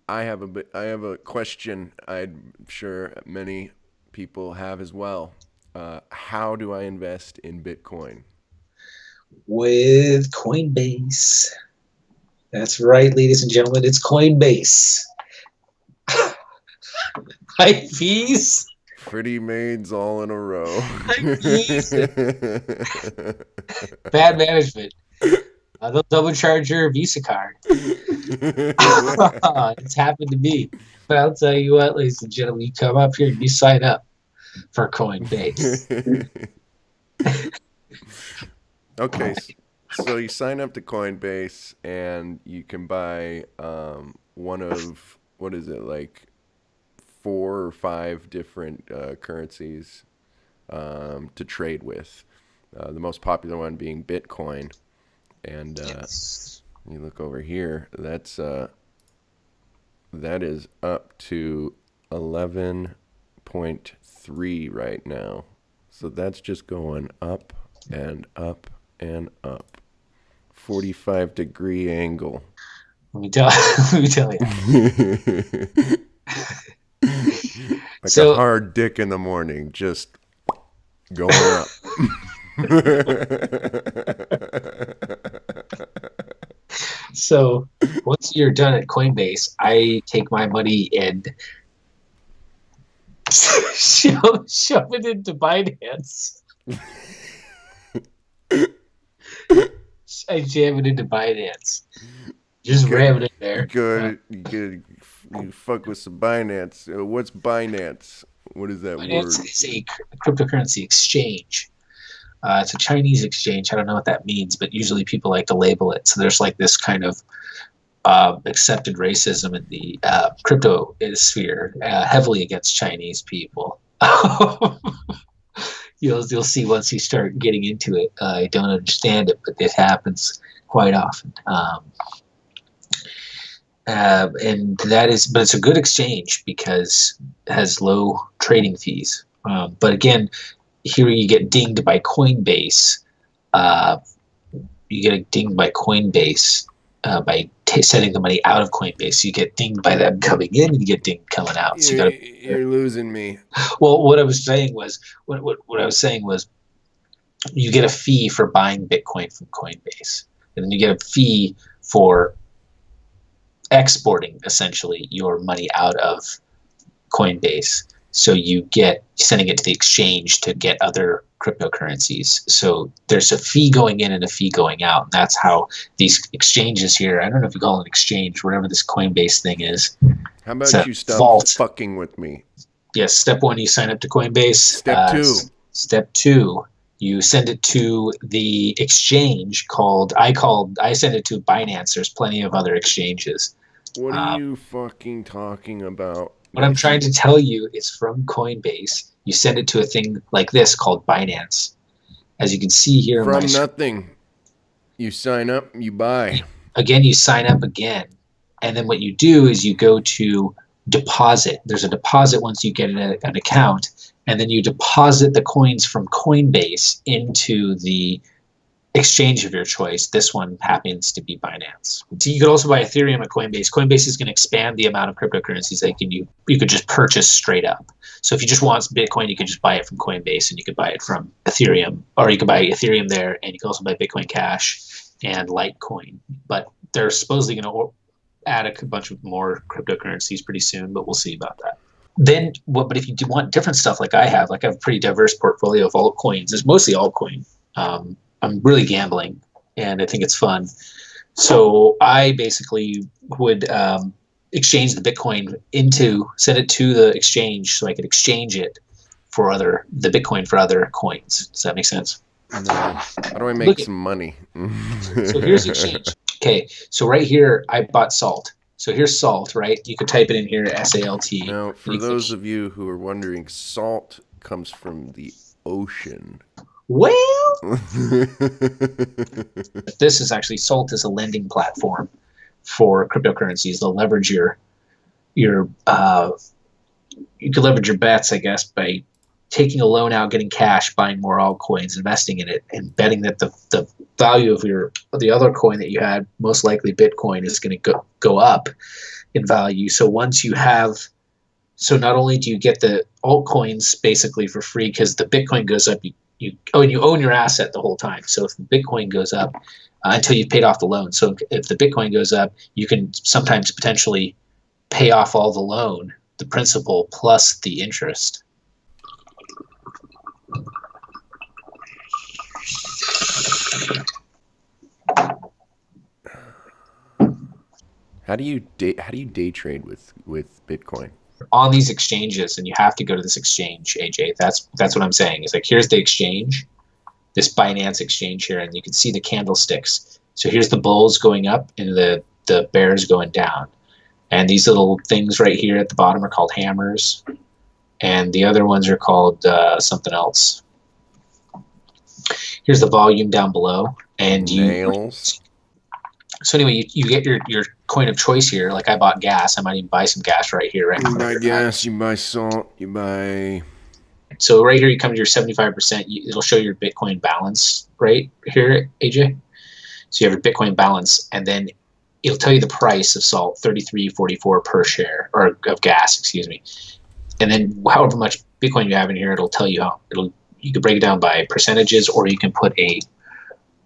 I have a question. I'm sure many people have as well. How do I invest in Bitcoin? With Coinbase. That's right, ladies and gentlemen. It's Coinbase. High fees. Pretty maids all in a row. High fees. Bad management. They'll double charge your Visa card. It's happened to me. But I'll tell you what, ladies and gentlemen, you come up here and you sign up for Coinbase. Okay, so you sign up to Coinbase and you can buy one of what is it like four or five different currencies to trade with. The most popular one being Bitcoin, and Yes. you look over here. That is up to 11.3 right now. So that's just going up and up and up. 45-degree angle. Let me tell, let me tell you. Like a So, hard dick in the morning, just going up. so once you're done at Coinbase, I take my money and shove it into Binance. I jam it into Binance. Just ram it in there. You fuck with some Binance. What's Binance? What is that Binance word? is a cryptocurrency exchange. It's a Chinese exchange. I don't know what that means, but usually people like to label it. So there's like this kind of accepted racism in the crypto sphere, heavily against Chinese people. You'll see once you start getting into it. I don't understand it, but it happens quite often. And that is, but it's a good exchange because it has low trading fees. But again, here you get dinged by Coinbase. Uh, you get dinged by Coinbase by sending the money out of Coinbase. You get dinged by them coming in, and you get dinged coming out. So you got to. You're losing me. Well, what I was saying was, what I was saying was, you get a fee for buying Bitcoin from Coinbase, and then you get a fee for exporting essentially your money out of Coinbase. So you get sending it to the exchange to get other cryptocurrencies. So there's a fee going in and a fee going out. And that's how these exchanges here, I don't know if you call it an exchange, whatever this Coinbase thing is. How It's about a you stop vault. fucking with me? Yes, step one, you sign up to Coinbase. Step two. Step two, you send it to the exchange I send it to Binance. There's plenty of other exchanges. What are Uh, you fucking talking about? What I'm trying to tell you is from Coinbase, you send it to a thing like this called Binance. As you can see here in my From nothing. You sign up, you buy. again, you sign up again. And then what you do is you go to deposit. There's a deposit once you get an account, and then you deposit the coins from Coinbase into the exchange of your choice. This one happens to be Binance. So you could also buy Ethereum at Coinbase. Coinbase is going to expand the amount of cryptocurrencies that you could just purchase straight up. So if you just want Bitcoin, you could just buy it from Coinbase, and you could buy it from Ethereum, or you could buy Ethereum there, and you can also buy Bitcoin Cash and Litecoin. But they're supposedly going to add a bunch of more cryptocurrencies pretty soon, but we'll see about that. Then, but if you do want different stuff like I have a pretty diverse portfolio of altcoins. It's mostly altcoin. I'm really gambling, and I think it's fun. So I basically would exchange the Bitcoin send it to the exchange so I could exchange it for the Bitcoin for other coins. Does that make sense? No. How do I make some money? So here's the exchange. Okay, so right here, I bought salt. So here's salt, right? You could type it in here, SALT. Now, for those of you who are wondering, salt comes from the ocean. Well, this is actually Salt is a lending platform for cryptocurrencies. They'll leverage your you can leverage your bets, I guess, by taking a loan out, getting cash, buying more altcoins, investing in it, and betting that the value of the other coin that you had, most likely Bitcoin, is going to go up in value. So once you have, so not only do you get the altcoins basically for free because the Bitcoin goes up, you own your asset the whole time. So if the Bitcoin goes up until you've paid off the loan, so if the Bitcoin goes up, you can sometimes potentially pay off all the loan, the principal plus the interest. How do you day trade with Bitcoin? On these exchanges, and you have to go to this exchange, AJ. That's what I'm saying. It's like, here's the exchange, this Binance exchange here, and you can see the candlesticks. So here's the bulls going up and the bears going down. And these little things right here at the bottom are called hammers, and the other ones are called something else. Here's the volume down below, and nails. So anyway, you get your coin of choice here. Like I bought gas. I might even buy some gas right here. Right, you buy gas, you buy salt, you buy... So right here you come to your 75%. It'll show your Bitcoin balance right here, AJ. So you have your Bitcoin balance, and then it'll tell you the price of salt, $33.44 per share, or of gas, excuse me. And then however much Bitcoin you have in here, it'll tell you how. You can break it down by percentages, or you can put a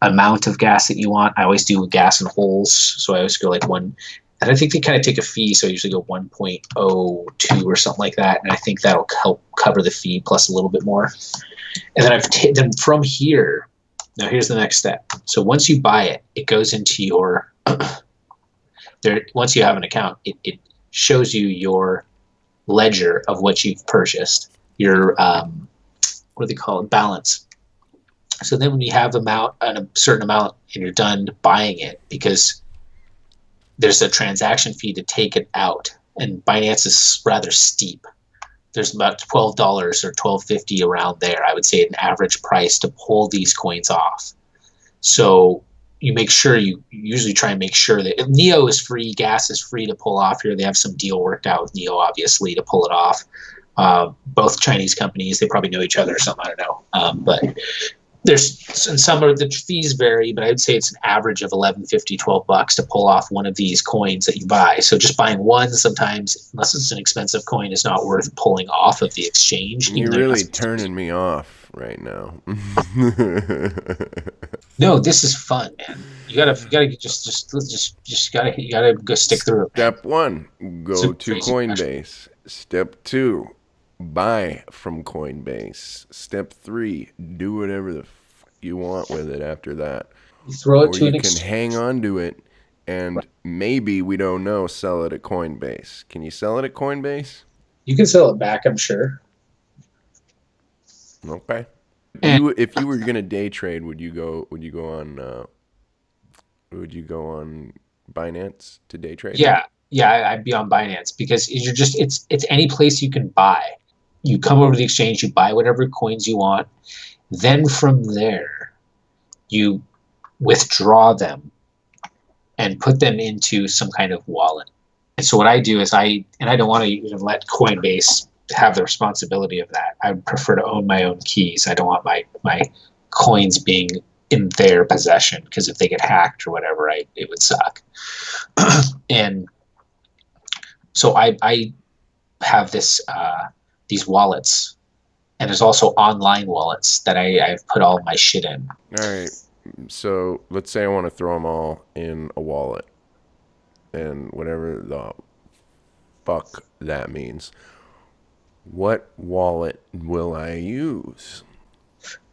amount of gas that you want. I always do gas in holes, so I always go like one, and I think they kind of take a fee, so I usually go 1.02 or something like that, and I think that'll help cover the fee plus a little bit more. And then then from here, now here's the next step. So once you buy it, it goes into your once you have an account, it shows you your ledger of what you've purchased, your what do they call it, balance. So then when you have a certain amount and you're done buying it, because there's a transaction fee to take it out, and Binance is rather steep. There's about $12 or $12.50 around there, I would say, an average price to pull these coins off. So you make sure, you usually try and make sure that Neo is free, gas is free to pull off here. They have some deal worked out with Neo, obviously, to pull it off. Both Chinese companies, they probably know each other or something, I don't know. But and some of the fees vary, but I'd say it's an average of $11.50, $12 to pull off one of these coins that you buy. So just buying one sometimes, unless it's an expensive coin, is not worth pulling off of the exchange. You're really turning me off right now. No, this is fun, man. You gotta go stick through it. Step 1, go to Coinbase. Step 2, buy from Coinbase. Step 3, do whatever the you want with it after that. You throw it to an exchange. You can hang on to it, and maybe, we don't know, sell it at Coinbase. Can you sell it at Coinbase? You can sell it back, I'm sure. Okay. If you were gonna day trade, would you go on Binance to day trade? Yeah, I'd be on Binance, because it's any place you can buy. You come over to the exchange, you buy whatever coins you want, then from there you withdraw them and put them into some kind of wallet. And so what I do is I don't want to even let Coinbase have the responsibility of that. I would prefer to own my own keys. I don't want my coins being in their possession, because if they get hacked or whatever, it would suck. And so I have these wallets, and there's also online wallets that I've put all my shit in. All right. So let's say I want to throw them all in a wallet, and whatever the fuck that means. What wallet will I use?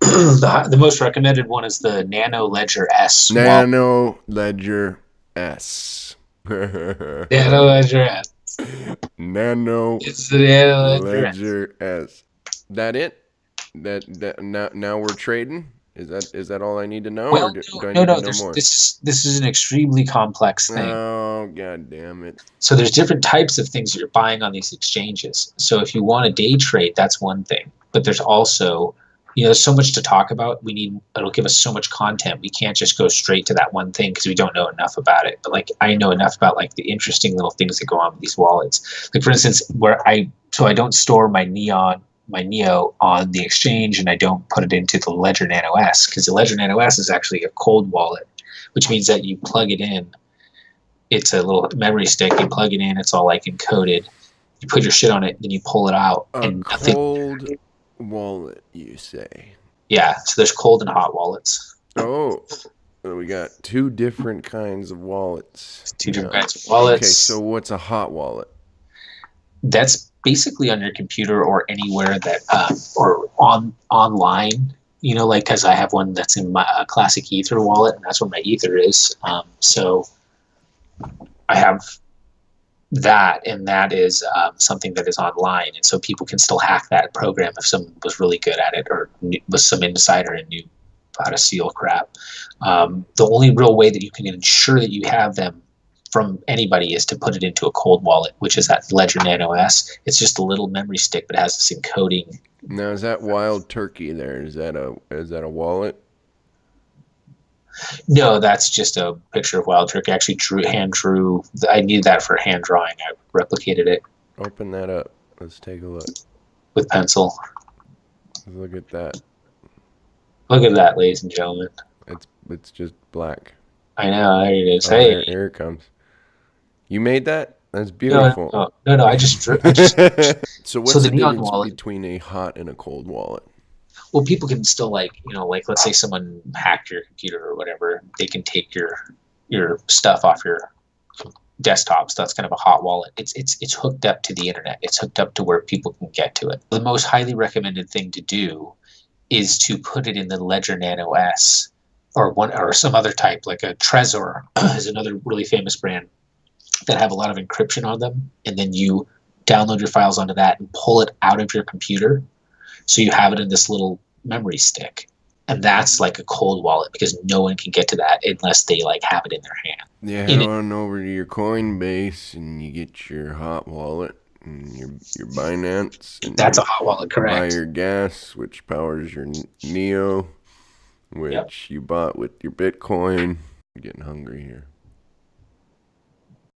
The most recommended one is the Nano Ledger S. Nano Ledger S. Nano Ledger S. It's the Nano Ledger S. That it? That now we're trading? Is that all I need to know? Well, or do I need to know more? This is an extremely complex thing. Oh, god damn it. So there's different types of things that you're buying on these exchanges. So if you want to day trade, that's one thing. But there's also, there's so much to talk about. It'll give us so much content. We can't just go straight to that one thing because we don't know enough about it. But I know enough about the interesting little things that go on with these wallets. Like, for instance, I don't store my Neon my Neo on the exchange, and I don't put it into the Ledger Nano S, because the Ledger Nano S is actually a cold wallet, which means that you plug it in. It's a little memory stick. You plug it in. It's all like encoded. You put your shit on it, then you pull it out, A and nothing. cold wallet, you say? Yeah. So there's cold and hot wallets. Oh, we got two different kinds of wallets. Two different kinds of wallets. Okay, so what's a hot wallet? That's basically on your computer or anywhere that or online. You know, like, because I have one that's in my classic Ether wallet, and that's where my Ether is. So I have that, and that is something that is online, and so people can still hack that program if someone was really good at it or was some insider and knew how to seal crap. The only real way that you can ensure that you have them from anybody is to put it into a cold wallet, which is that Ledger Nano S. It's just a little memory stick, but it has this encoding. Now, is that Wild Turkey there? Is that a wallet? No, that's just a picture of Wild Turkey. I actually hand drew. I needed that for hand drawing. I replicated it. Open that up. Let's take a look. With pencil. Look at that. Look at that, ladies and gentlemen. It's just black. I know. There it is. Oh, Hey, here it comes. You made that? That's beautiful. No. I just drew. So what's So the the neon difference wallet. between a hot and a cold wallet? Well, people can still, like, let's say someone hacked your computer or whatever, they can take your stuff off your desktop. So that's kind of a hot wallet. It's hooked up to the internet. It's hooked up to where people can get to it. The most highly recommended thing to do is to put it in the Ledger Nano S or some other type, like a Trezor is another really famous brand that have a lot of encryption on them, and then you download your files onto that and pull it out of your computer. So you have it in this little memory stick. And that's like a cold wallet, because no one can get to that unless they like have it in their hand. Yeah, head on over to your Coinbase and you get your hot wallet and your Binance. And that's a hot wallet, correct. Buy your gas, which powers your Neo, which you bought with your Bitcoin. I'm getting hungry here.